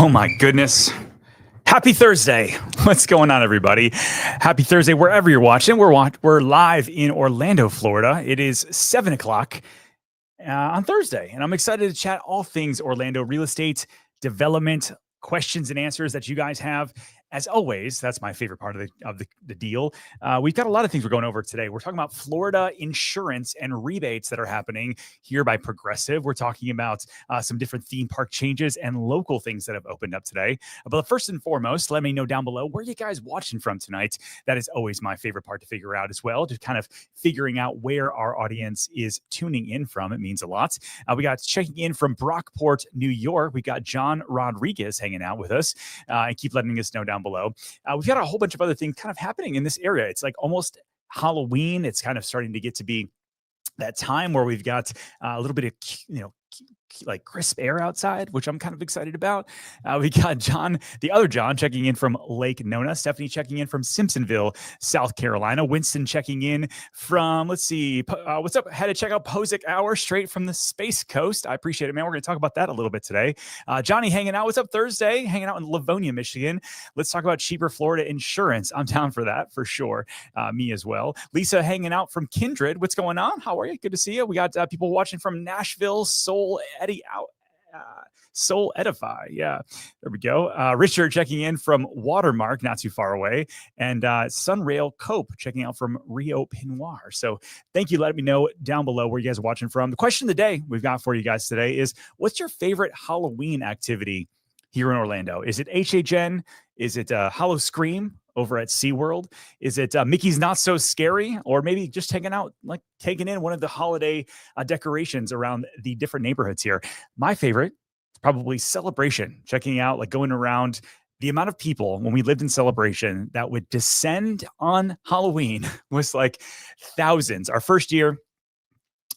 Oh my goodness. Happy Thursday. What's going on, everybody? Happy Thursday, wherever you're watching. We're live in Orlando, Florida. It is 7 o'clock on Thursday, and I'm excited to chat all things Orlando real estate, development, questions and answers that you guys have. As always, that's my favorite part of the deal. We've got a lot of things we're going over today. We're talking about Florida insurance and rebates that are happening here by Progressive. We're talking about some different theme park changes and local things that have opened up today. But first and foremost, let me know down below where you guys watching from tonight. That is always my favorite part to figure out as well, just kind of figuring out where our audience is tuning in from. It means a lot. We got checking in from Brockport, New York. We got John Rodriguez hanging out with us and keep letting us know down below. We've got a whole bunch of other things kind of happening in this area. It's like almost Halloween. It's kind of starting to get to be that time where we've got a little bit of, like crisp air outside, which I'm kind of excited about. We got John, the other John, checking in from Lake Nona. Stephanie checking in from Simpsonville, South Carolina. Winston checking in from, let's see, what's up? Had to check out Posick Hour straight from the Space Coast. I appreciate it, man. We're going to talk about that a little bit today. Johnny hanging out. What's up Thursday? Hanging out in Livonia, Michigan. Let's talk about cheaper Florida insurance. I'm down for that for sure. Me as well. Lisa hanging out from Kindred. What's going on? How are you? Good to see you. We got people watching from Nashville, Soul Edify. Yeah, there we go. Richard checking in from Watermark, not too far away. And Sunrail Cope checking out from Rio Pinoir. So thank you. Let me know down below where you guys are watching from. The question of the day we've got for you guys today is, what's your favorite Halloween activity here in Orlando? Is it HHN? Is it Hollow Scream over at SeaWorld? Is it Mickey's Not So Scary? Or maybe just hanging out, like taking in one of the holiday decorations around the different neighborhoods here? My favorite is probably Celebration. Checking out, like going around, the amount of people when we lived in Celebration that would descend on Halloween was like thousands. Our first year,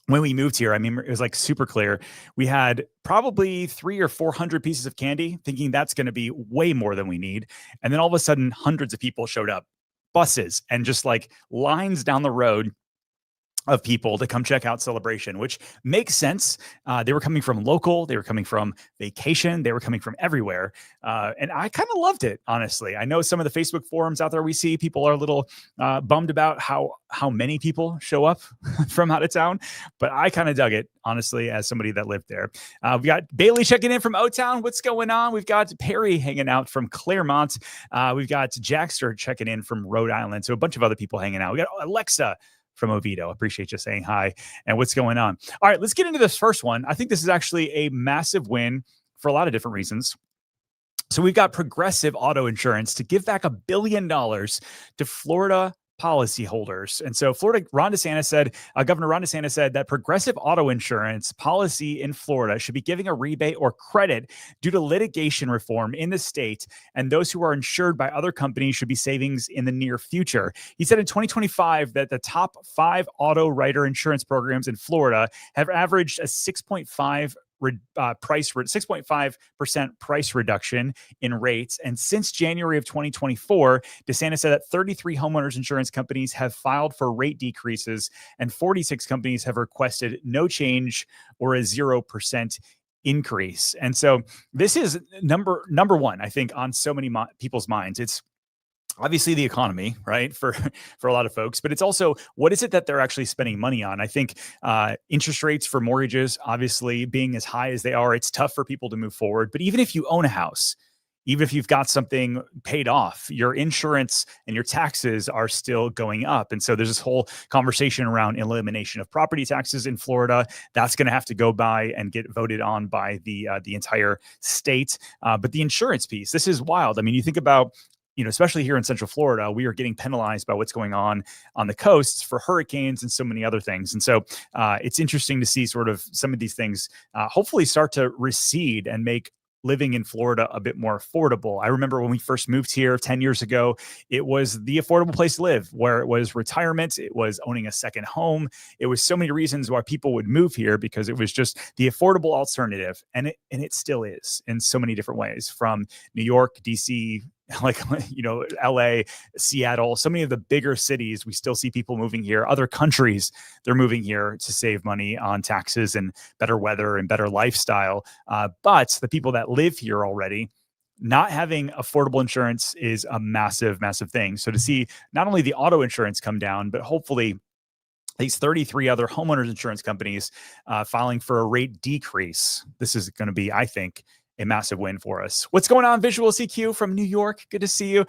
when we moved here, I mean, it was like super clear. We had probably 300 or 400 pieces of candy, thinking that's going to be way more than we need. And then all of a sudden, hundreds of people showed up, buses, and just like lines down the road of people to come check out Celebration, which makes sense. They were coming from local, they were coming from vacation, they were coming from everywhere. And I kind of loved it, honestly. I know some of the Facebook forums out there we see, people are a little bummed about how many people show up from out of town, but I kind of dug it, honestly, as somebody that lived there. We got Bailey checking in from O-Town. What's going on? We've got Perry hanging out from Claremont. We've got Jackster checking in from Rhode Island. So a bunch of other people hanging out. We got Alexa from Oviedo. Appreciate you saying hi and what's going on. All right, let's get into this first one. I think this is actually a massive win for a lot of different reasons. So we've got Progressive Auto Insurance to give back $1 billion to Florida policyholders. And so Florida, Governor Ron DeSantis said that Progressive Auto Insurance policy in Florida should be giving a rebate or credit due to litigation reform in the state, and those who are insured by other companies should be savings in the near future. He said in 2025 that the top 5 auto writer insurance programs in Florida have averaged a 6.5% price reduction in rates. And since January of 2024, DeSantis said that 33 homeowners insurance companies have filed for rate decreases and 46 companies have requested no change or a 0% increase. And so this is number one, I think, on so many people's minds. It's obviously the economy, right, for a lot of folks, but it's also, what is it that they're actually spending money on? I think interest rates for mortgages, obviously being as high as they are, it's tough for people to move forward. But even if you own a house, even if you've got something paid off, your insurance and your taxes are still going up. And so there's this whole conversation around elimination of property taxes in Florida. That's going to have to go by and get voted on by the entire state. But the insurance piece, this is wild. I mean, you think about, especially here in Central Florida, we are getting penalized by what's going on the coasts for hurricanes and so many other things. And so it's interesting to see sort of some of these things hopefully start to recede and make living in Florida a bit more affordable. I remember when we first moved here 10 years ago, it was the affordable place to live, where it was retirement, it was owning a second home. It was so many reasons why people would move here, because it was just the affordable alternative. And it still is in so many different ways, from New York, DC, like, LA, Seattle, so many of the bigger cities, we still see people moving here. Other countries, they're moving here to save money on taxes and better weather and better lifestyle. But the people that live here already, not having affordable insurance is a massive, massive thing. So to see not only the auto insurance come down, but hopefully these 33 other homeowners insurance companies filing for a rate decrease, this is going to be, I think, a massive win for us. What's going on, Visual CQ from New York? Good to see you.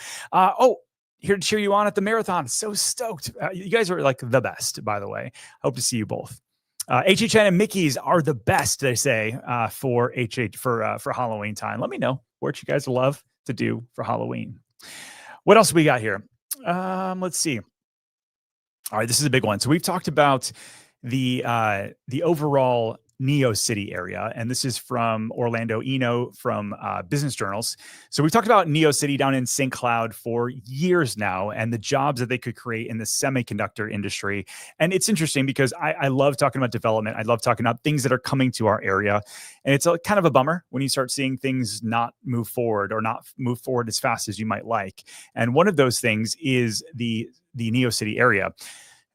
Here to cheer you on at the marathon. So stoked. You guys are like the best, by the way. Hope to see you both. HHN and Mickey's are the best, they say, for Halloween time. Let me know what you guys love to do for Halloween. What else we got here? Let's see. All right, this is a big one. So we've talked about the overall NeoCity area, and this is from Orlando Eno from Business Journals. So we've talked about NeoCity down in St. Cloud for years now, and the jobs that they could create in the semiconductor industry. And it's interesting because I love talking about development. I love talking about things that are coming to our area, and it's kind of a bummer when you start seeing things not move forward or not move forward as fast as you might like. And one of those things is the NeoCity area.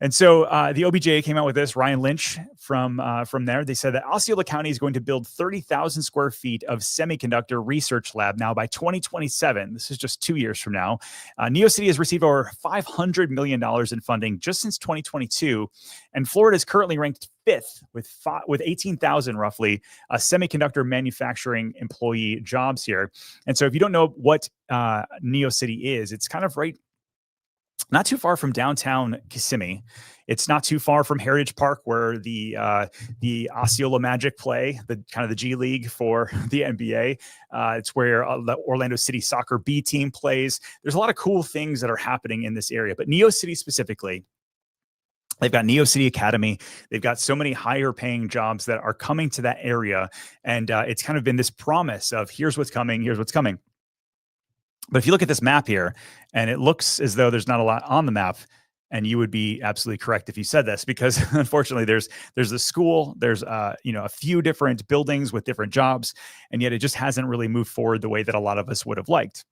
And so the OBJ came out with this, Ryan Lynch from there. They said that Osceola County is going to build 30,000 square feet of semiconductor research lab now by 2027. This is just 2 years from now. NeoCity has received over $500 million in funding just since 2022. And Florida is currently ranked 5th with 18,000 roughly semiconductor manufacturing employee jobs here. And so if you don't know what NeoCity is, it's kind of not too far from downtown Kissimmee. It's not too far from Heritage Park, where the Osceola Magic play, the kind of the G League for the NBA. It's where the Orlando City Soccer B team plays. There's a lot of cool things that are happening in this area, but NeoCity specifically, they've got NeoCity Academy. They've got so many higher paying jobs that are coming to that area. And it's kind of been this promise of here's what's coming, here's what's coming. But if you look at this map here, and it looks as though there's not a lot on the map, and you would be absolutely correct if you said this, because unfortunately there's a school, there's a few different buildings with different jobs, and yet it just hasn't really moved forward the way that a lot of us would have liked.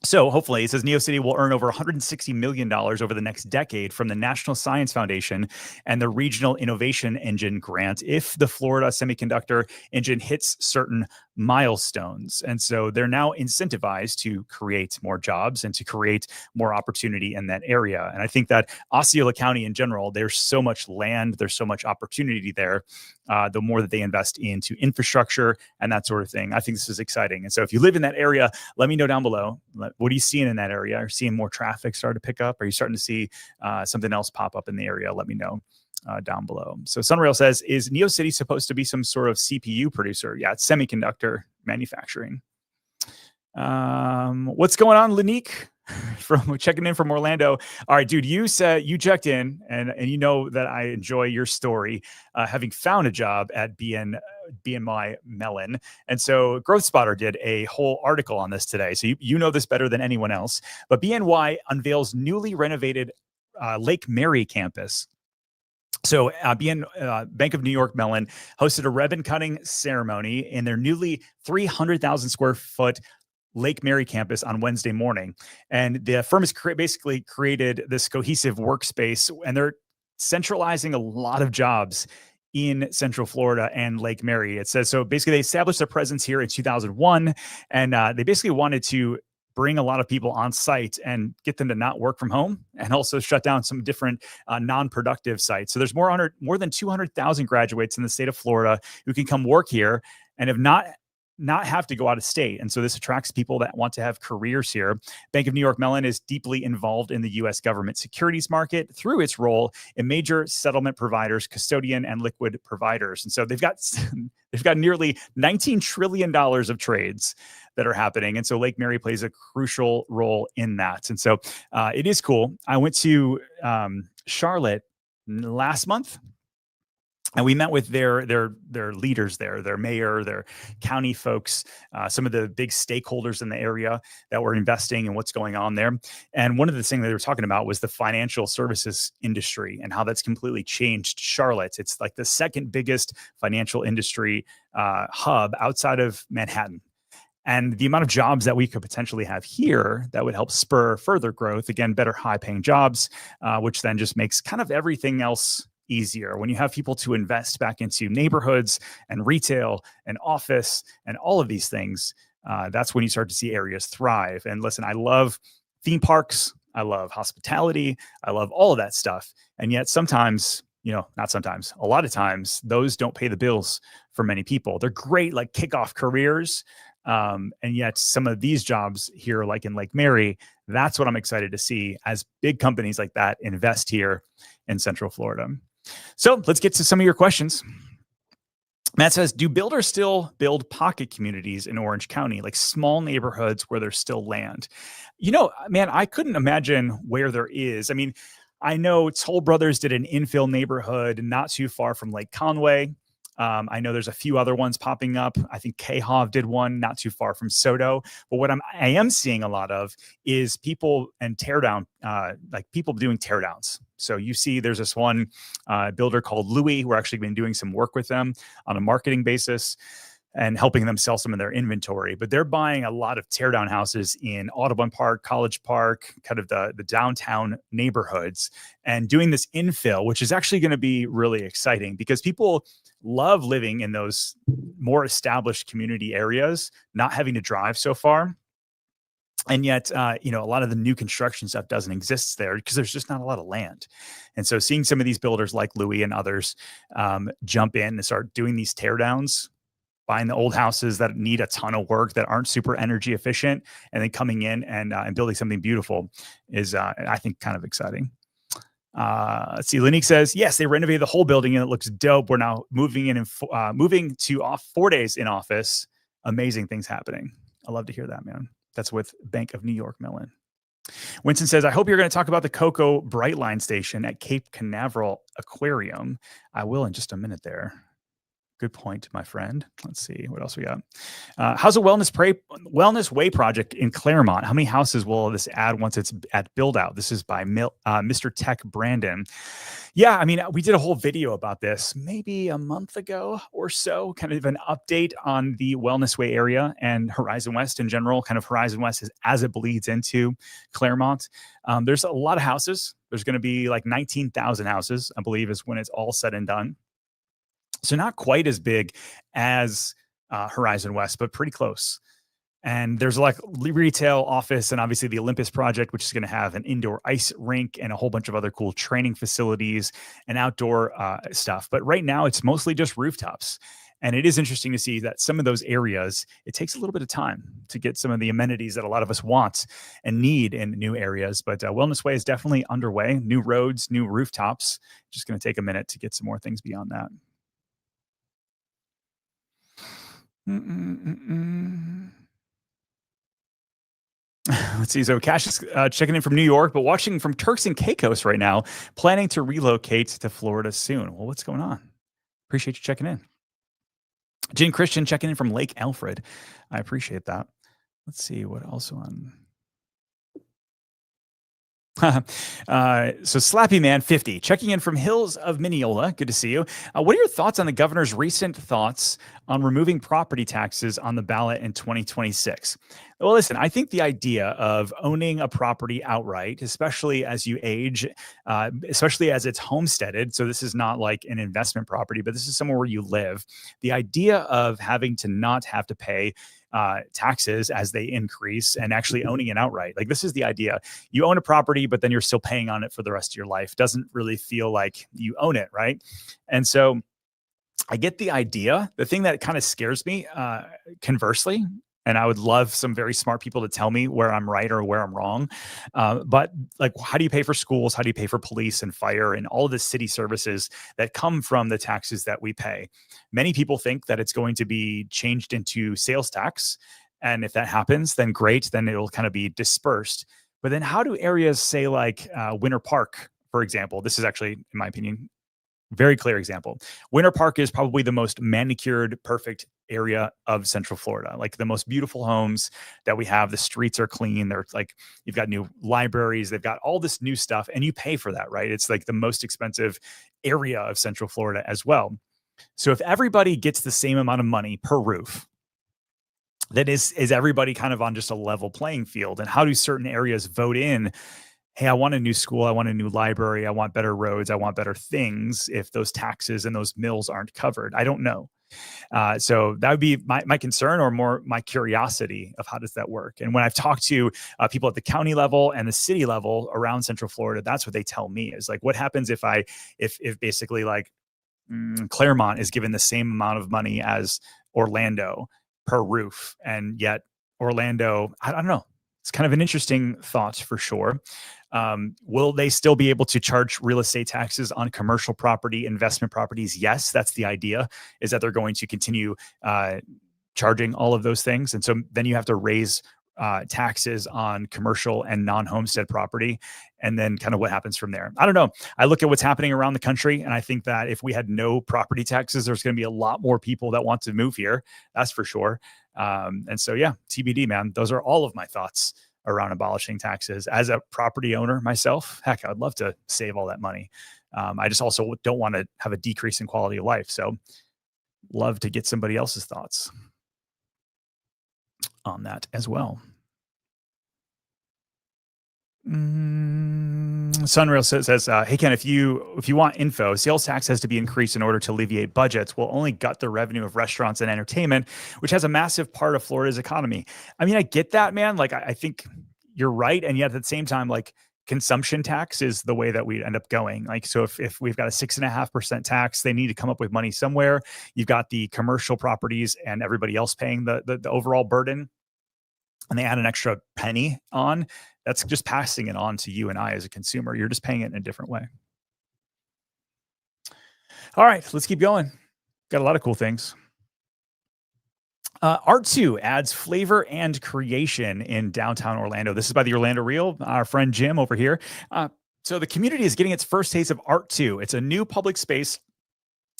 So hopefully, it says NeoCity will earn over $160 million over the next decade from the National Science Foundation and the Regional Innovation Engine grant if the Florida Semiconductor Engine hits certain milestones. And so they're now incentivized to create more jobs and to create more opportunity in that area. And I think that Osceola County in general, there's so much land, there's so much opportunity there. The more that they invest into infrastructure and that sort of thing, I think this is exciting. And so if you live in that area, let me know down below. What are you seeing in that area? Are you seeing more traffic start to pick up? Are you starting to see something else pop up in the area? Let me know down below. So Sunrail says, is NeoCity supposed to be some sort of CPU producer? Yeah, it's semiconductor manufacturing. What's going on, Lanique? From checking in from Orlando. All right, dude, you said you checked in, and you know that I enjoy your story, having found a job at BNY Mellon. And so Growth Spotter did a whole article on this today. So you know this better than anyone else. But BNY unveils newly renovated Lake Mary campus. So Bank of New York Mellon hosted a ribbon cutting ceremony in their newly 300,000 square foot Lake Mary campus on Wednesday morning. And the firm has basically created this cohesive workspace, and they're centralizing a lot of jobs in Central Florida and Lake Mary. It says, so basically they established their presence here in 2001, and they basically wanted to bring a lot of people on site and get them to not work from home, and also shut down some different non-productive sites. So there's more than 200,000 graduates in the state of Florida who can come work here and have not have to go out of state. And so this attracts people that want to have careers here. Bank of New York Mellon is deeply involved in the U.S. government securities market through its role in major settlement providers, custodian, and liquid providers. And so they've got nearly $19 trillion of trades that are happening. And so Lake Mary plays a crucial role in that. And so it is cool. I went to Charlotte last month, and we met with their leaders there, their mayor, their county folks, some of the big stakeholders in the area that were investing in what's going on there. And one of the things they were talking about was the financial services industry and how that's completely changed Charlotte. It's like the second biggest financial industry hub outside of Manhattan. And the amount of jobs that we could potentially have here that would help spur further growth, again, better high-paying jobs, which then just makes kind of everything else easier. When you have people to invest back into neighborhoods and retail and office and all of these things, that's when you start to see areas thrive. And listen, I love theme parks. I love hospitality. I love all of that stuff. And yet sometimes, not sometimes, a lot of times, those don't pay the bills for many people. They're great, like kickoff careers. And yet some of these jobs here, like in Lake Mary, that's what I'm excited to see as big companies like that invest here in Central Florida. So let's get to some of your questions. Matt says, do builders still build pocket communities in Orange County, like small neighborhoods where there's still land? Man, I couldn't imagine where there is. I mean, I know Toll Brothers did an infill neighborhood not too far from Lake Conway. I know there's a few other ones popping up. I think KHOV did one not too far from SoDo. But what I am seeing a lot of is people and teardown, like people doing teardowns. So you see there's this one builder called Louis. We're actually been doing some work with them on a marketing basis and helping them sell some of their inventory. But they're buying a lot of teardown houses in Audubon Park, College Park, kind of the downtown neighborhoods, and doing this infill, which is actually going to be really exciting because people love living in those more established community areas, not having to drive so far. And yet, a lot of the new construction stuff doesn't exist there because there's just not a lot of land. And so seeing some of these builders like Louis and others jump in and start doing these teardowns, buying the old houses that need a ton of work that aren't super energy efficient, and then coming in and building something beautiful is, I think, kind of exciting. Let's see. Linique says, yes, they renovated the whole building and it looks dope. We're now moving to off 4 days in office. Amazing things happening. I love to hear that, man. That's with Bank of New York Mellon. Winston says, I hope you're going to talk about the Coco Brightline Station at Cape Canaveral Aquarium. I will in just a minute there. Good point, my friend. Let's see what else we got. How's a Wellness Way project in Claremont? How many houses will this add once it's at build out? This is by Mr. Tech Brandon. Yeah, I mean, we did a whole video about this maybe a month ago or so, kind of an update on the Wellness Way area and Horizon West in general, kind of Horizon West as it bleeds into Claremont. There's a lot of houses. There's going to be like 19,000 houses, I believe, is when it's all said and done. So not quite as big as Horizon West, but pretty close. And there's like retail, office, and obviously the Olympus project, which is going to have an indoor ice rink and a whole bunch of other cool training facilities and outdoor stuff. But right now it's mostly just rooftops. And it is interesting to see that some of those areas, it takes a little bit of time to get some of the amenities that a lot of us want and need in new areas. But Wellness Way is definitely underway. New roads, new rooftops. Just going to take a minute to get some more things beyond that. Let's see. So Cash is checking in from New York, but watching from Turks and Caicos right now, planning to relocate to Florida soon. Well, what's going on? Appreciate you checking in. Jane Christian checking in from Lake Alfred. I appreciate that. Let's see what else on. So Slappy Man 50 checking in from Hills of Mineola. Good to see you. What are your thoughts on the governor's recent thoughts on removing property taxes on the ballot in 2026? Well, listen, I think the idea of owning a property outright, especially as you age, especially as it's homesteaded. So this is not like an investment property, but this is somewhere where you live. The idea of having to not have to pay taxes as they increase and actually owning it outright. Like this is the idea. You own a property, but then you're still paying on it for the rest of your life. Doesn't really feel like you own it, right? And so I get the idea. The thing that kind of scares me, conversely, and I would love some very smart people to tell me where I'm right or where I'm wrong. But like, how do you pay for schools? How do you pay for police and fire and all of the city services that come from the taxes that we pay? Many people think that it's going to be changed into sales tax. And if that happens, then great, then it'll kind of be dispersed. But then how do areas say like Winter Park, for example, this is actually, in my opinion, very clear example. Winter Park is probably the most manicured, perfect area of Central Florida, like the most beautiful homes that we have. The streets are clean. They're like, you've got new libraries. They've got all this new stuff and you pay for that, right? It's like the most expensive area of Central Florida as well. So if everybody gets the same amount of money per roof, then is everybody kind of on just a level playing field? And how do certain areas vote in, hey, I want a new school, I want a new library, I want better roads, I want better things if those taxes and those mills aren't covered? I don't know. So that would be my concern, or more my curiosity of how does that work. And when I've talked to people at the county level and the city level around Central Florida, that's what they tell me is like, what happens if basically like Claremont is given the same amount of money as Orlando per roof, and yet Orlando, I don't know. It's kind of an interesting thought for sure. Will they still be able to charge real estate taxes on commercial property, investment properties? Yes, that's the idea, is that they're going to continue charging all of those things. And so then you have to raise taxes on commercial and non-homestead property. And then kind of what happens from there. I don't know. I look at what's happening around the country, and I think that if we had no property taxes, there's going to be a lot more people that want to move here. That's for sure. And so, yeah, TBD, man. Those are all of my thoughts around abolishing taxes. As a property owner myself, heck, I'd love to save all that money. I just also don't want to have a decrease in quality of life. So love to get somebody else's thoughts on that as well. Sunrail says, hey Ken, if you want info, sales tax has to be increased in order to alleviate budgets. Will only gut the revenue of restaurants and entertainment, which has a massive part of Florida's economy. I mean, I get that, man. Like, I think you're right. And yet at the same time, like, consumption tax is the way that we end up going. Like, so if we've got a 6.5% tax, they need to come up with money somewhere. You've got the commercial properties and everybody else paying the overall burden, and they add an extra penny on. That's just passing it on to you and I as a consumer. You're just paying it in a different way. All right, let's keep going. Got a lot of cool things. Art2 adds flavor and creation in downtown Orlando. This is by the Orlando Reel, our friend Jim over here. So the community is getting its first taste of Art2. It's a new public space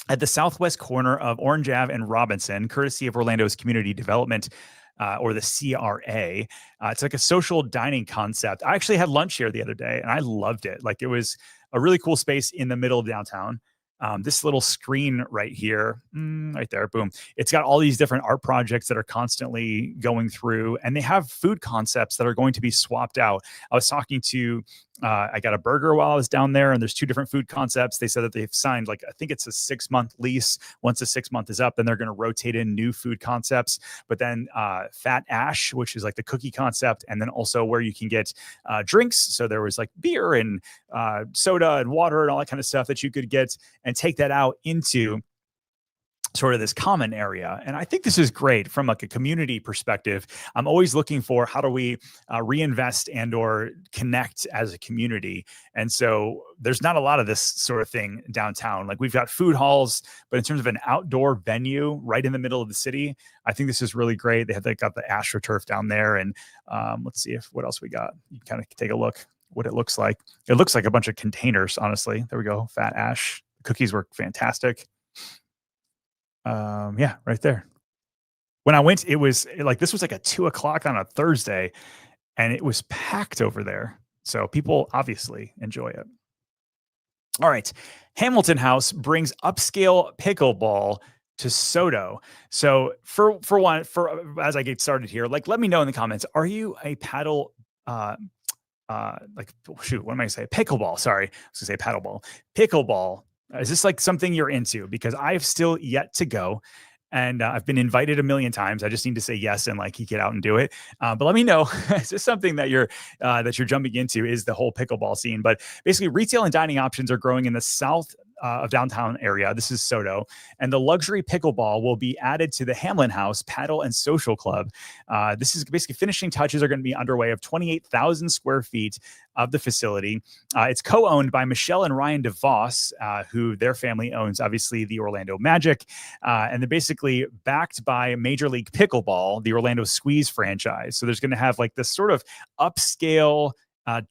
at the southwest corner of Orange Ave and Robinson, courtesy of Orlando's Community Development, or the CRA. It's like a social dining concept. I actually had lunch here the other day and I loved it. Like, it was a really cool space in the middle of downtown. This little screen right here, right there, boom. It's got all these different art projects that are constantly going through, and they have food concepts that are going to be swapped out. I was talking to, I got a burger while I was down there, and there's 2 different food concepts. They said that they've signed, like, I think it's a 6-month lease. Once the 6 month is up, then they're going to rotate in new food concepts. But then Fat Ash, which is like the cookie concept, and then also where you can get drinks. So there was like beer and soda and water and all that kind of stuff that you could get and take that out into sort of this common area. And I think this is great from like a community perspective. I'm always looking for how do we reinvest and or connect as a community. And so there's not a lot of this sort of thing downtown. Like, we've got food halls, but in terms of an outdoor venue right in the middle of the city, I think this is really great. They got the AstroTurf down there. And let's see what else we got. You can kind of take a look what it looks like. It looks like a bunch of containers, honestly. There we go. Fat Ash. The cookies were fantastic. Yeah, right there. When I went, it was like, this was like at 2:00 on a Thursday, and it was packed over there. So people obviously enjoy it. All right. Hamilton House brings upscale pickleball to SoDo. So for as I get started here, like, let me know in the comments, are you a paddle, like, shoot, what am I gonna say? Pickleball. Sorry. I was gonna say paddleball. Pickleball. Is this like something you're into? Because I've still yet to go, and I've been invited a million times. I just need to say yes and like get out and do it. But let me know, is this something that you're jumping into? Is the whole pickleball scene? But basically, retail and dining options are growing in the south of downtown area. This is SoDo, and the luxury pickleball will be added to the Hamlin House Paddle and Social Club. This is basically finishing touches are going to be underway of 28,000 square feet of the facility. It's co-owned by Michelle and Ryan DeVos, who their family owns, obviously, the Orlando Magic, and they're basically backed by Major League Pickleball, the Orlando Squeeze franchise. So there's going to have like this sort of upscale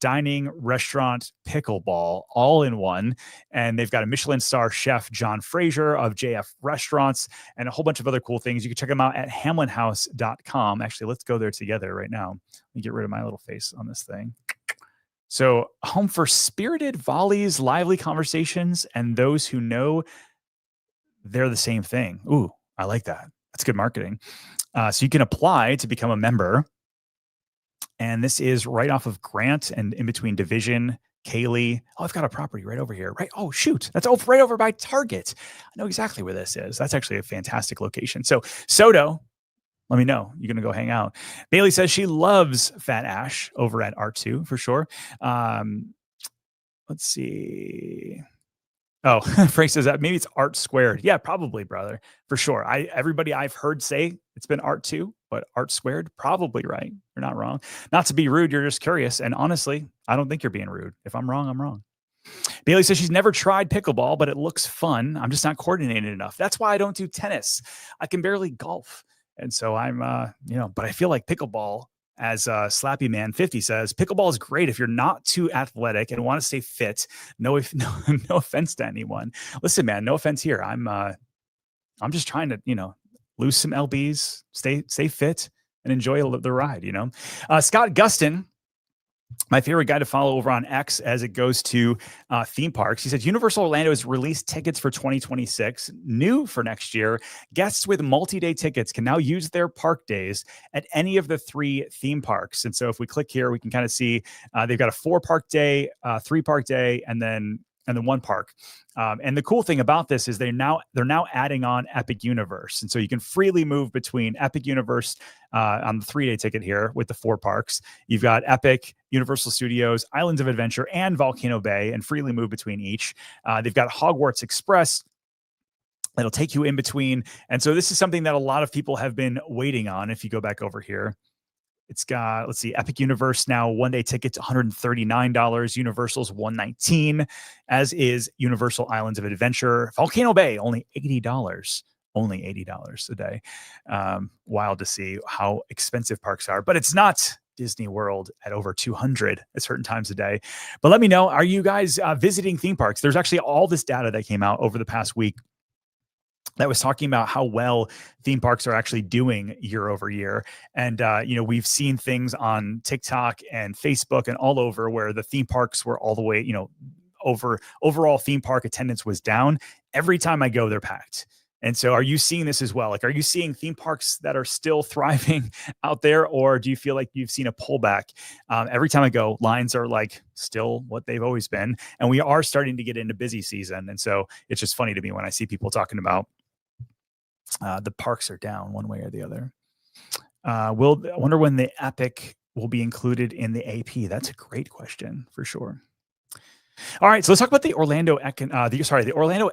dining restaurant pickleball all in one. And they've got a Michelin star chef, John Fraser of JF Restaurants, and a whole bunch of other cool things. You can check them out at hamlinhouse.com. Actually, let's go there together right now. Let me get rid of my little face on this thing. So, home for spirited volleys, lively conversations, and those who know they're the same thing. Ooh, I like that. That's good marketing. So you can apply to become a member. And this is right off of Grant and in between Division Kaylee. Oh, I've got a property right over here. Right. Oh, shoot. That's right over by Target. I know exactly where this is. That's actually a fantastic location. So SoDo, let me know. You're going to go hang out. Bailey says she loves Fat Ash over at R2 for sure. Let's see. Oh, Frank says that maybe it's Art Squared. Yeah, probably, brother, for sure. Everybody I've heard say it's been Art 2, but Art Squared, probably right. You're not wrong. Not to be rude, you're just curious. And honestly, I don't think you're being rude. If I'm wrong, I'm wrong. Bailey says she's never tried pickleball, but it looks fun. I'm just not coordinated enough. That's why I don't do tennis. I can barely golf. And so I'm, but I feel like pickleball, as Slappy Man 50 says, pickleball is great if you're not too athletic and want to stay fit. No offense to anyone. Listen, man, no offense here. I'm just trying to, lose some lbs, stay fit, and enjoy the ride. Scott Gustin, my favorite guy to follow over on X as it goes to theme parks. He said Universal Orlando has released tickets for 2026. New for next year, guests with multi-day tickets can now use their park days at any of the 3 theme parks. And so if we click here, we can kind of see they've got a 4-park day, 3-park day, and then 1 park. And the cool thing about this is they're now adding on Epic Universe. And so you can freely move between Epic Universe on the 3-day ticket here with the 4 parks. You've got Epic, Universal Studios, Islands of Adventure, and Volcano Bay, and freely move between each. They've got Hogwarts Express that'll take you in between. And so this is something that a lot of people have been waiting on. If you go back over here, it's got, let's see, Epic Universe now 1-day tickets $139, Universal's $119, as is Universal Islands of Adventure. Volcano Bay only $80. Only $80 a day. Wild to see how expensive parks are, but it's not Disney World at over 200 at certain times a day. But let me know, are you guys visiting theme parks? There's actually all this data that came out over the past week that was talking about how well theme parks are actually doing year over year. And, we've seen things on TikTok and Facebook and all over where the theme parks were all the way, overall theme park attendance was down. Every time I go, they're packed. And so are you seeing this as well? Like, are you seeing theme parks that are still thriving out there? Or do you feel like you've seen a pullback? Every time I go, lines are like still what they've always been. And we are starting to get into busy season. And so it's just funny to me when I see people talking about the parks are down one way or the other. I wonder when the Epic will be included in the AP. That's a great question for sure. All right, so let's talk about the Orlando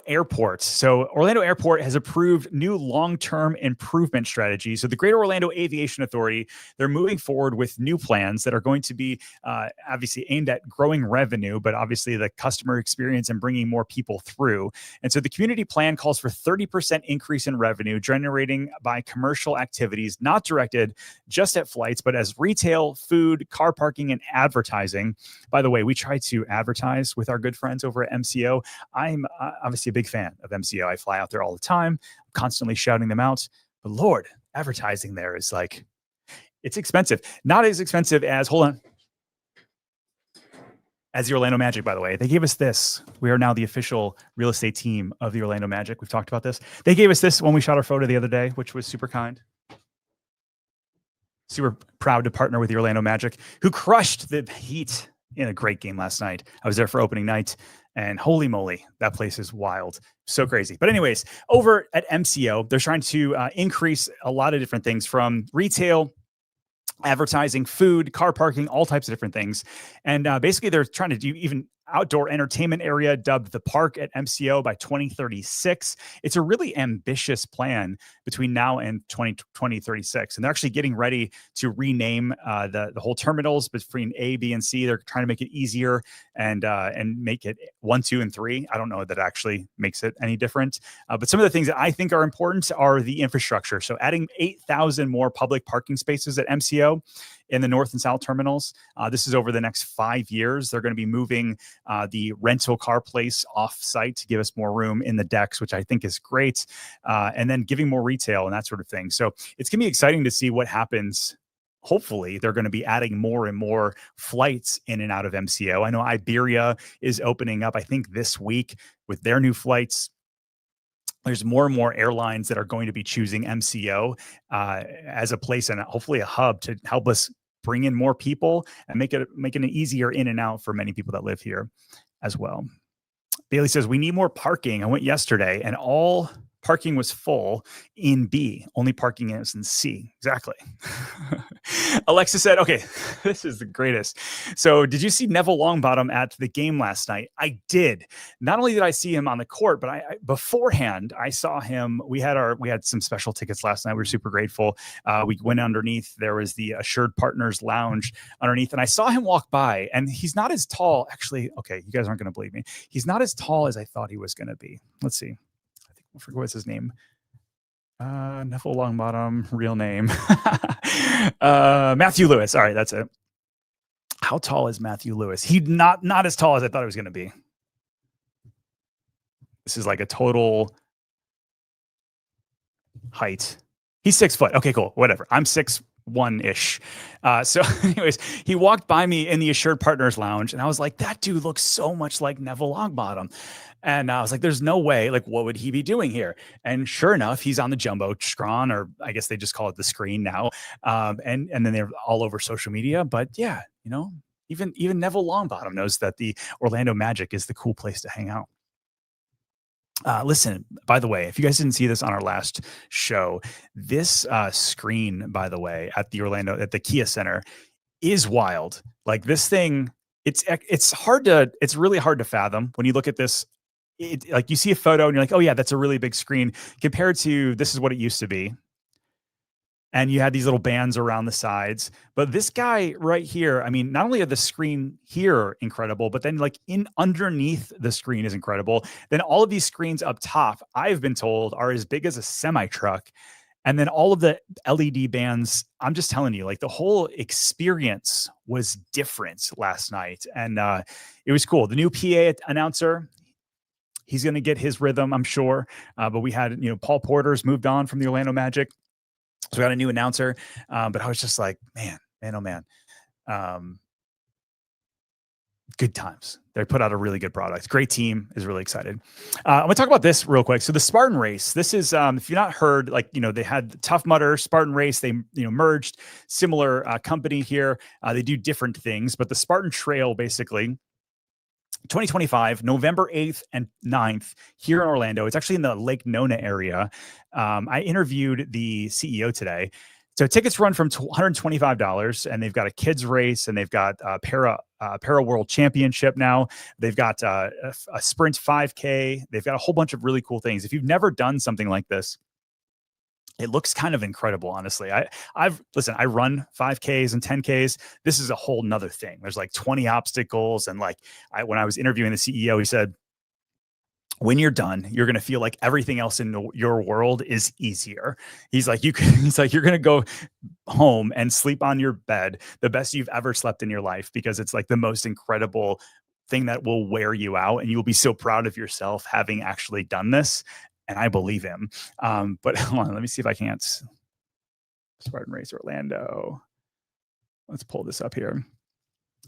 Airport. So Orlando Airport has approved new long-term improvement strategies. So the Greater Orlando Aviation Authority, they're moving forward with new plans that are going to be obviously aimed at growing revenue, but obviously the customer experience and bringing more people through. And so the community plan calls for 30% increase in revenue generating by commercial activities, not directed just at flights, but as retail, food, car parking, and advertising. By the way, we try to advertise with our good friends over at MCO. I'm obviously a big fan of MCO. I fly out there all the time. I'm constantly shouting them out. But Lord, advertising there is like, it's expensive. Not as expensive as, hold on, as the Orlando Magic, by the way. They gave us this. We are now the official real estate team of the Orlando Magic. We've talked about this. They gave us this when we shot our photo the other day, which was super kind. Super proud to partner with the Orlando Magic, who crushed the Heat in a great game last night. I was there for opening night, and holy moly, that place is wild. So crazy. But anyways, over at MCO, they're trying to increase a lot of different things from retail, advertising, food, car parking, all types of different things. And basically, they're trying to do even outdoor entertainment area dubbed the Park at MCO by 2036. It's a really ambitious plan between now and 2036. And they're actually getting ready to rename the whole terminals between A, B, and C. They're trying to make it easier and make it 1, 2, and 3. I don't know that actually makes it any different. But some of the things that I think are important are the infrastructure. So adding 8,000 more public parking spaces at MCO in the north and south terminals. This is over the next 5 years. They're going to be moving the rental car place off site to give us more room in the decks, which I think is great. And then giving more retail and that sort of thing. So it's going to be exciting to see what happens. Hopefully, they're going to be adding more and more flights in and out of MCO. I know Iberia is opening up, I think, this week with their new flights. There's more and more airlines that are going to be choosing MCO as a place and hopefully a hub to help us bring in more people and making it easier in and out for many people that live here as well. Bailey says, we need more parking. I went yesterday and all parking was full in B. Only parking is in C. Exactly. Alexa said, okay, this is the greatest. So did you see Neville Longbottom at the game last night? I did. Not only did I see him on the court, but I beforehand, I saw him. We had some special tickets last night. We were super grateful. We went underneath. There was the Assured Partners Lounge underneath, and I saw him walk by, and he's not as tall. Actually, okay, you guys aren't going to believe me. He's not as tall as I thought he was going to be. Let's see. I forget what's his name. Neville Longbottom, real name. Matthew Lewis. All right, that's it. How tall is Matthew Lewis? He's not as tall as I thought he was going to be. This is like a total height. He's 6 foot. Okay, cool. Whatever. I'm 6'1"-ish. So anyways, he walked by me in the Assured Partners Lounge, and I was like, that dude looks so much like Neville Longbottom. And I was like, there's no way, like, what would he be doing here? And sure enough, he's on the Jumbotron, or I guess they just call it the screen now. And then they're all over social media. But yeah, you know, even Neville Longbottom knows that the Orlando Magic is the cool place to hang out. Listen, by the way, if you guys didn't see this on our last show, this screen, by the way, at the Kia Center is wild. Like, this thing, it's really hard to fathom when you look at this. Like, you see a photo and you're like, oh yeah, that's a really big screen compared to this is what it used to be. And you had these little bands around the sides. But this guy right here, I mean, not only are the screen here incredible, but then like underneath the screen is incredible. Then all of these screens up top, I've been told, are as big as a semi-truck. And then all of the LED bands, I'm just telling you, like, the whole experience was different last night. And it was cool. The new PA announcer, he's going to get his rhythm, I'm sure. But we had, Paul Porter's moved on from the Orlando Magic. So we got a new announcer. But I was just like, man, oh man. Good times. They put out a really good product. Great team. Is really excited. I'm going to talk about this real quick. So the Spartan Race, this is, if you've not heard, like, they had Tough Mudder, Spartan Race, they, merged, similar company here. They do different things, but the Spartan Trail, basically, 2025, November 8th and 9th here in Orlando. It's actually in the Lake Nona area. I interviewed the CEO today. So tickets run from $125, and they've got a kids race, and they've got Para World Championship now. They've got a sprint 5K. They've got a whole bunch of really cool things. If you've never done something like this, it looks kind of incredible, honestly. I run 5Ks and 10Ks. This is a whole nother thing. There's like 20 obstacles. And like, when I was interviewing the CEO, he said, when you're done, you're going to feel like everything else in your world is easier. He's like, you're going to go home and sleep on your bed, the best you've ever slept in your life, because it's like the most incredible thing that will wear you out. And you'll be so proud of yourself having actually done this. And I believe him. But hold on, let me see if I can't. Spartan Race Orlando. Let's pull this up here.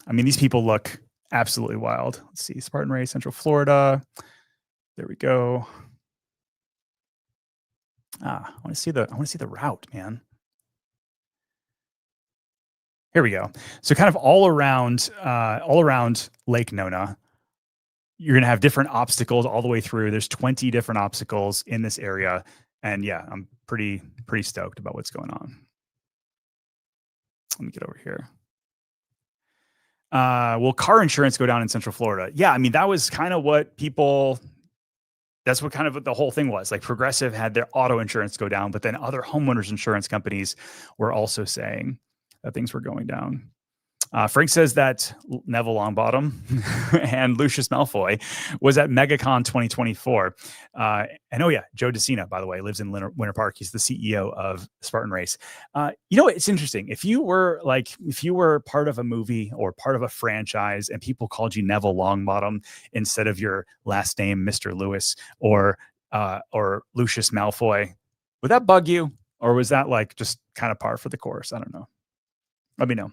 I mean, these people look absolutely wild. Let's see. Spartan Race, Central Florida. There we go. I want to see the route, man. Here we go. So kind of all around Lake Nona, you're going to have different obstacles all the way through. There's 20 different obstacles in this area. And yeah, I'm pretty stoked about what's going on. Let me get over here. Will car insurance go down in Central Florida? Yeah, I mean, that was kind of what that's what kind of the whole thing was. Like, Progressive had their auto insurance go down, but then other homeowners insurance companies were also saying that things were going down. Frank says that Neville Longbottom and Lucius Malfoy was at MegaCon 2024. And oh yeah, Joe DeCina, by the way, lives in Winter Park. He's the CEO of Spartan Race. It's interesting. If you were part of a movie or part of a franchise and people called you Neville Longbottom instead of your last name, Mr. Lewis, or Lucius Malfoy, would that bug you? Or was that like just kind of par for the course? I don't know. Let me know.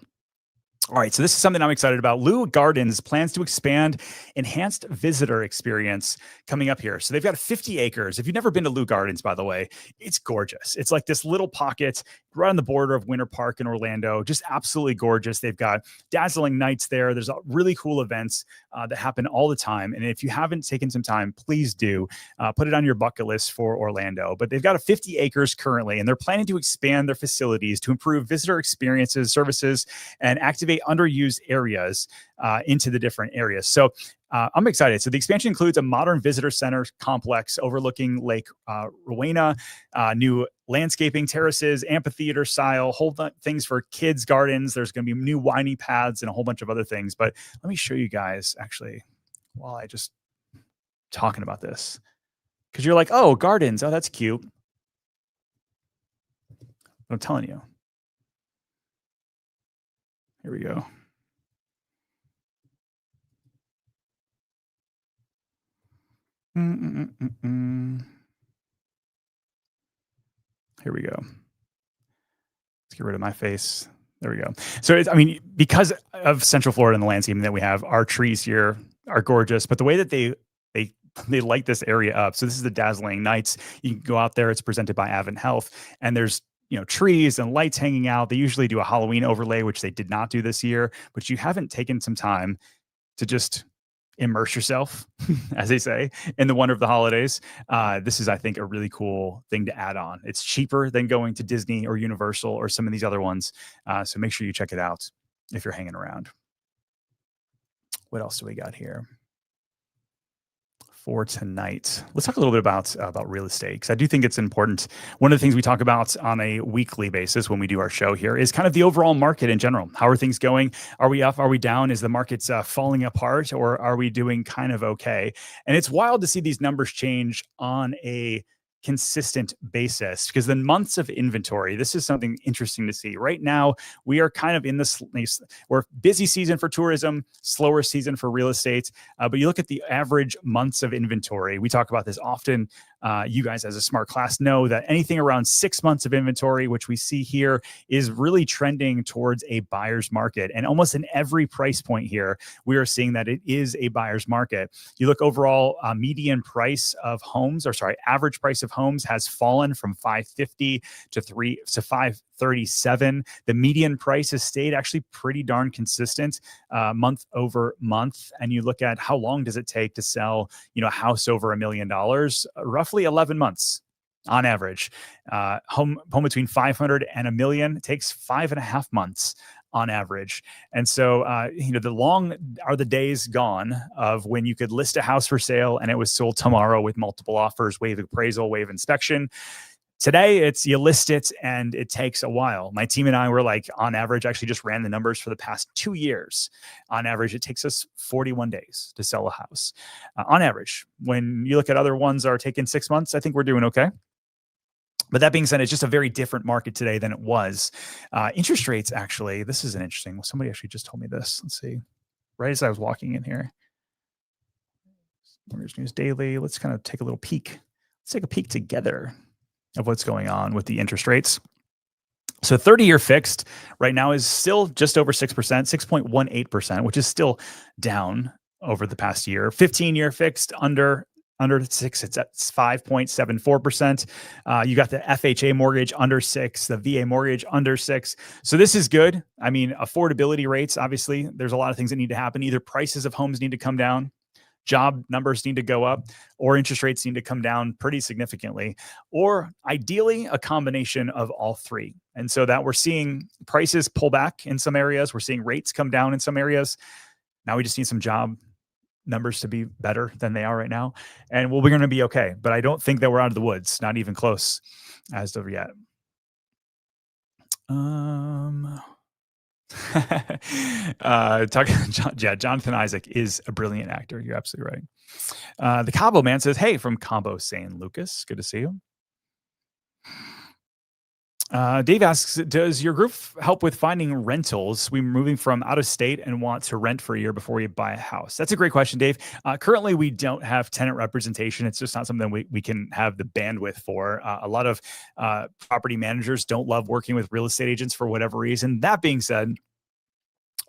All right, so this is something I'm excited about. Leu Gardens plans to expand enhanced visitor experience coming up here. So they've got 50 acres. If you've never been to Leu Gardens, by the way, it's gorgeous. It's like this little pocket right on the border of Winter Park in Orlando. Just absolutely gorgeous. They've got dazzling nights there. There's really cool events that happen all the time. And if you haven't taken some time, please do put it on your bucket list for Orlando. But they've got a 50 acres currently, and they're planning to expand their facilities to improve visitor experiences, services, and activate underused areas into the different areas. So I'm excited. So the expansion includes a modern visitor center complex overlooking Lake Rowena, new landscaping, terraces, amphitheater style, whole things for kids' gardens. There's going to be new whiny paths and a whole bunch of other things. But let me show you guys actually while I just talking about this, because you're like, oh, gardens. Oh, that's cute. I'm telling you. Here we go. Here we go. Let's get rid of my face. There we go. So it's, I mean, because of Central Florida and the landscaping that we have, our trees here are gorgeous, but the way that they light this area up. So this is the dazzling nights. You can go out there. It's presented by Advent Health, and there's trees and lights hanging out. They usually do a Halloween overlay, which they did not do this year. But you haven't taken some time to just immerse yourself, as they say, in the wonder of the holidays. This is, I think, a really cool thing to add on. It's cheaper than going to Disney or Universal or some of these other ones. So make sure you check it out if you're hanging around. What else do we got here for tonight? Let's talk a little bit about real estate, because I do think it's important. One of the things we talk about on a weekly basis when we do our show here is kind of the overall market in general. How are things going? Are we up? Are we down? Is the market's falling apart, or are we doing kind of okay? And it's wild to see these numbers change on a consistent basis, because the months of inventory, this is something interesting to see. Right now, we are kind of in this, we're busy season for tourism, slower season for real estate. But you look at the average months of inventory. We talk about this often. You guys as a smart class know that anything around 6 months of inventory, which we see here, is really trending towards a buyer's market. And almost in every price point here, we are seeing that it is a buyer's market. You look overall, median price of homes, or sorry, average price of homes has fallen from 550 to 537. The median price has stayed actually pretty darn consistent month over month. And you look at how long does it take to sell, a house over $1 million, roughly 11 months on average. Home between 500 and $1 million takes 5.5 months on average. And so, the long are the days gone of when you could list a house for sale and it was sold tomorrow with multiple offers, waive appraisal, waive inspection. Today, it's you list it and it takes a while. My team and I were like, on average, actually just ran the numbers for the past 2 years. On average, it takes us 41 days to sell a house. On average, when you look at other ones that are taking 6 months, I think we're doing okay. But that being said, it's just a very different market today than it was. Interest rates, actually, this is an interesting. Somebody actually just told me this. Let's see. Right as I was walking in here. Mortgage News Daily. Let's kind of take a little peek. Let's take a peek together of what's going on with the interest rates. So 30-year fixed right now is still just over 6%, 6.18%, which is still down over the past year. 15-year fixed under 6, it's at 5.74%. You got the FHA mortgage under 6, the VA mortgage under 6. So this is good. I mean, affordability rates, obviously, there's a lot of things that need to happen. Either prices of homes need to come down, job numbers need to go up, or interest rates need to come down pretty significantly, or ideally a combination of all three. And so that we're seeing prices pull back in some areas. We're seeing rates come down in some areas. Now we just need some job numbers to be better than they are right now. And we're going to be okay. But I don't think that we're out of the woods, not even close as of yet. Jonathan Isaac is a brilliant actor. You're absolutely right. The Cabo Man says, hey, from Cabo San Lucas. Good to see you. Dave asks, does your group help with finding rentals? We're moving from out of state and want to rent for a year before we buy a house. That's a great question, Dave. Currently, we don't have tenant representation. It's just not something we can have the bandwidth for. A lot of property managers don't love working with real estate agents for whatever reason. That being said,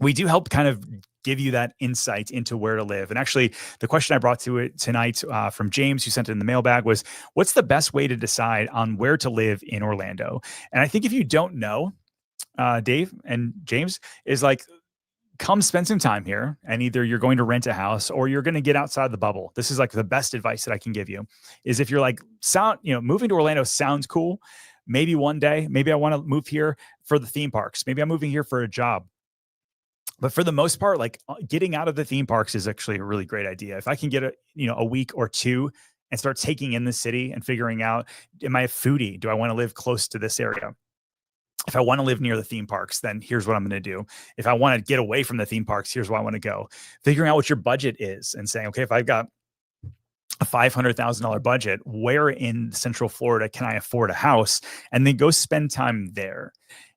we do help kind of give you that insight into where to live. And actually, the question I brought to it tonight from James, who sent it in the mailbag, was what's the best way to decide on where to live in Orlando? And I think if you don't know, Dave and James, is like, come spend some time here, and either you're going to rent a house or you're going to get outside the bubble. This is like the best advice that I can give you is if you're like, moving to Orlando sounds cool. Maybe one day, maybe I want to move here for the theme parks. Maybe I'm moving here for a job. But for the most part, like getting out of the theme parks is actually a really great idea. If I can get a week or two and start taking in the city and figuring out, am I a foodie? Do I want to live close to this area? If I want to live near the theme parks, then here's what I'm going to do. If I want to get away from the theme parks, here's where I want to go. Figuring out what your budget is and saying, okay, if I've got a $500,000 budget, where in Central Florida can I afford a house? And then go spend time there.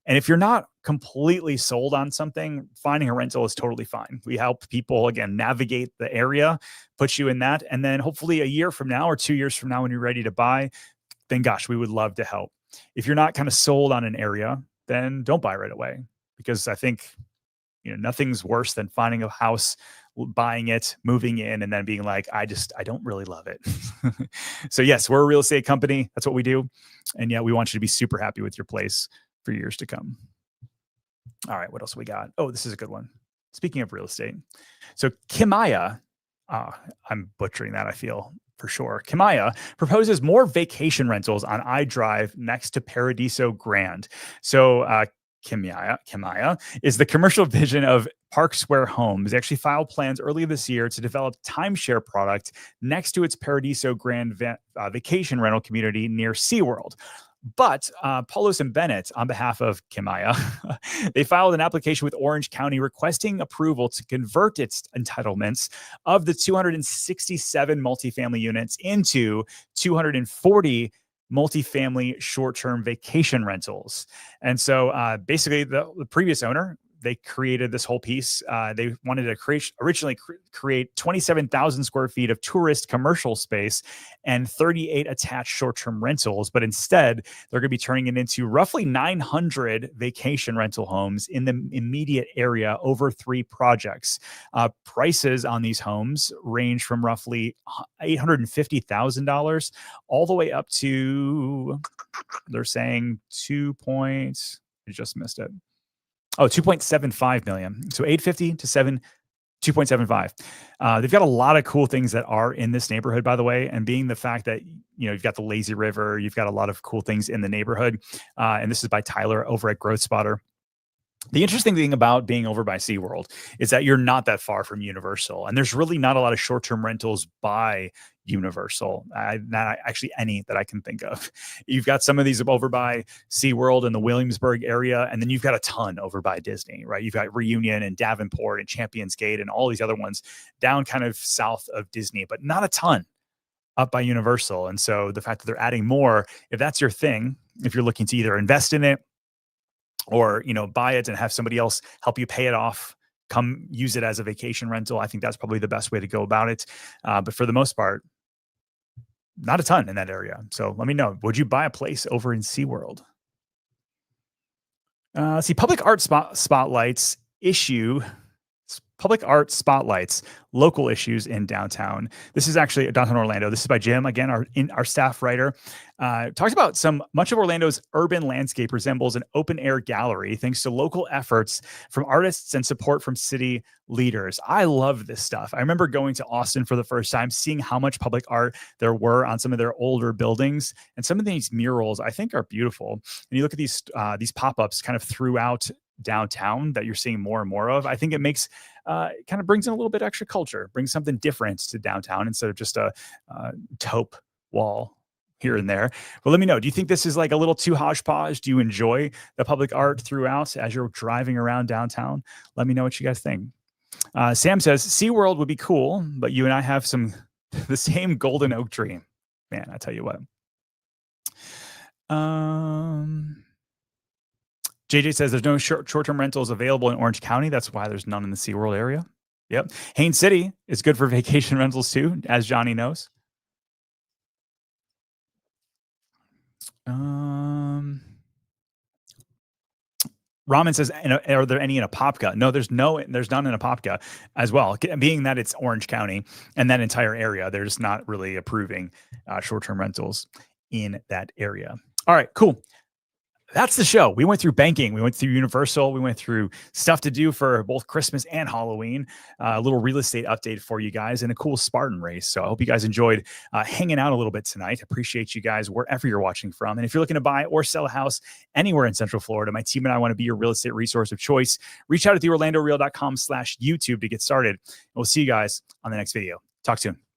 And if you're not completely sold on something, finding a rental is totally fine. We help people, again, navigate the area, put you in that. And then hopefully a year from now or 2 years from now, when you're ready to buy, then gosh, we would love to help. If you're not kind of sold on an area, then don't buy right away, because I think, nothing's worse than finding a house, buying it, moving in, and then being like, I don't really love it. So yes, we're a real estate company. That's what we do. And yeah, we want you to be super happy with your place for years to come. All right, what else we got? Oh, this is a good one. Speaking of real estate. So Kimaya, I'm butchering that, I feel, for sure. Kimaya proposes more vacation rentals on iDrive next to Paradiso Grand. So Kimaya is the commercial vision of Park Square Homes. They actually filed plans earlier this year to develop timeshare product next to its Paradiso Grand vacation rental community near SeaWorld. But Paulos and Bennett, on behalf of Kimaya, they filed an application with Orange County requesting approval to convert its entitlements of the 267 multifamily units into 240 multifamily short-term vacation rentals. And so basically the previous owner, they created this whole piece. They wanted to originally create 27,000 square feet of tourist commercial space and 38 attached short-term rentals. But instead, they're going to be turning it into roughly 900 vacation rental homes in the immediate area over 3 projects. Prices on these homes range from roughly $850,000 all the way up to, they're saying I just missed it. Oh, 2.75 million. So 850 to 2.75. They've got a lot of cool things that are in this neighborhood, by the way, and being the fact that, you've got the lazy river, you've got a lot of cool things in the neighborhood. And this is by Tyler over at Growth Spotter. The interesting thing about being over by SeaWorld is that you're not that far from Universal, and there's really not a lot of short-term rentals by Universal. Not actually any that I can think of. You've got some of these over by SeaWorld in the Williamsburg area, and then you've got a ton over by Disney, right? You've got Reunion and Davenport and Champions Gate and all these other ones down kind of south of Disney, but not a ton up by Universal. And so the fact that they're adding more, if that's your thing, if you're looking to either invest in it or, buy it and have somebody else help you pay it off, come use it as a vacation rental, I think that's probably the best way to go about it. But for the most part, not a ton in that area. So let me know, would you buy a place over in SeaWorld? Public art spotlights local issues in downtown. This is actually downtown Orlando. This is by Jim, again, our staff writer. Talks about much of Orlando's urban landscape resembles an open air gallery thanks to local efforts from artists and support from city leaders. I love this stuff. I remember going to Austin for the first time, seeing how much public art there were on some of their older buildings, and some of these murals I think are beautiful. And you look at these pop-ups kind of throughout downtown that you're seeing more and more of. I think it makes kind of brings in a little bit extra culture, brings something different to downtown instead of just a taupe wall here and there. But let me know, do you think this is like a little too hodgepodge? Do you enjoy the public art throughout as you're driving around downtown? Let me know what you guys think. Sam says SeaWorld would be cool, but you and I have the same golden oak dream. Man, I tell you what. JJ says there's no short-term rentals available in Orange County. That's why there's none in the SeaWorld area. Yep. Haines City is good for vacation rentals too, as Johnny knows. Ramen says, are there any in Apopka? No, there's none in Apopka as well. Being that it's Orange County and that entire area, they're just not really approving short-term rentals in that area. All right, cool. That's the show. We went through banking. We went through Universal. We went through stuff to do for both Christmas and Halloween. A little real estate update for you guys and a cool Spartan race. So I hope you guys enjoyed hanging out a little bit tonight. Appreciate you guys wherever you're watching from. And if you're looking to buy or sell a house anywhere in Central Florida, my team and I want to be your real estate resource of choice. Reach out at theorlandoreal.com/YouTube to get started. And we'll see you guys on the next video. Talk soon.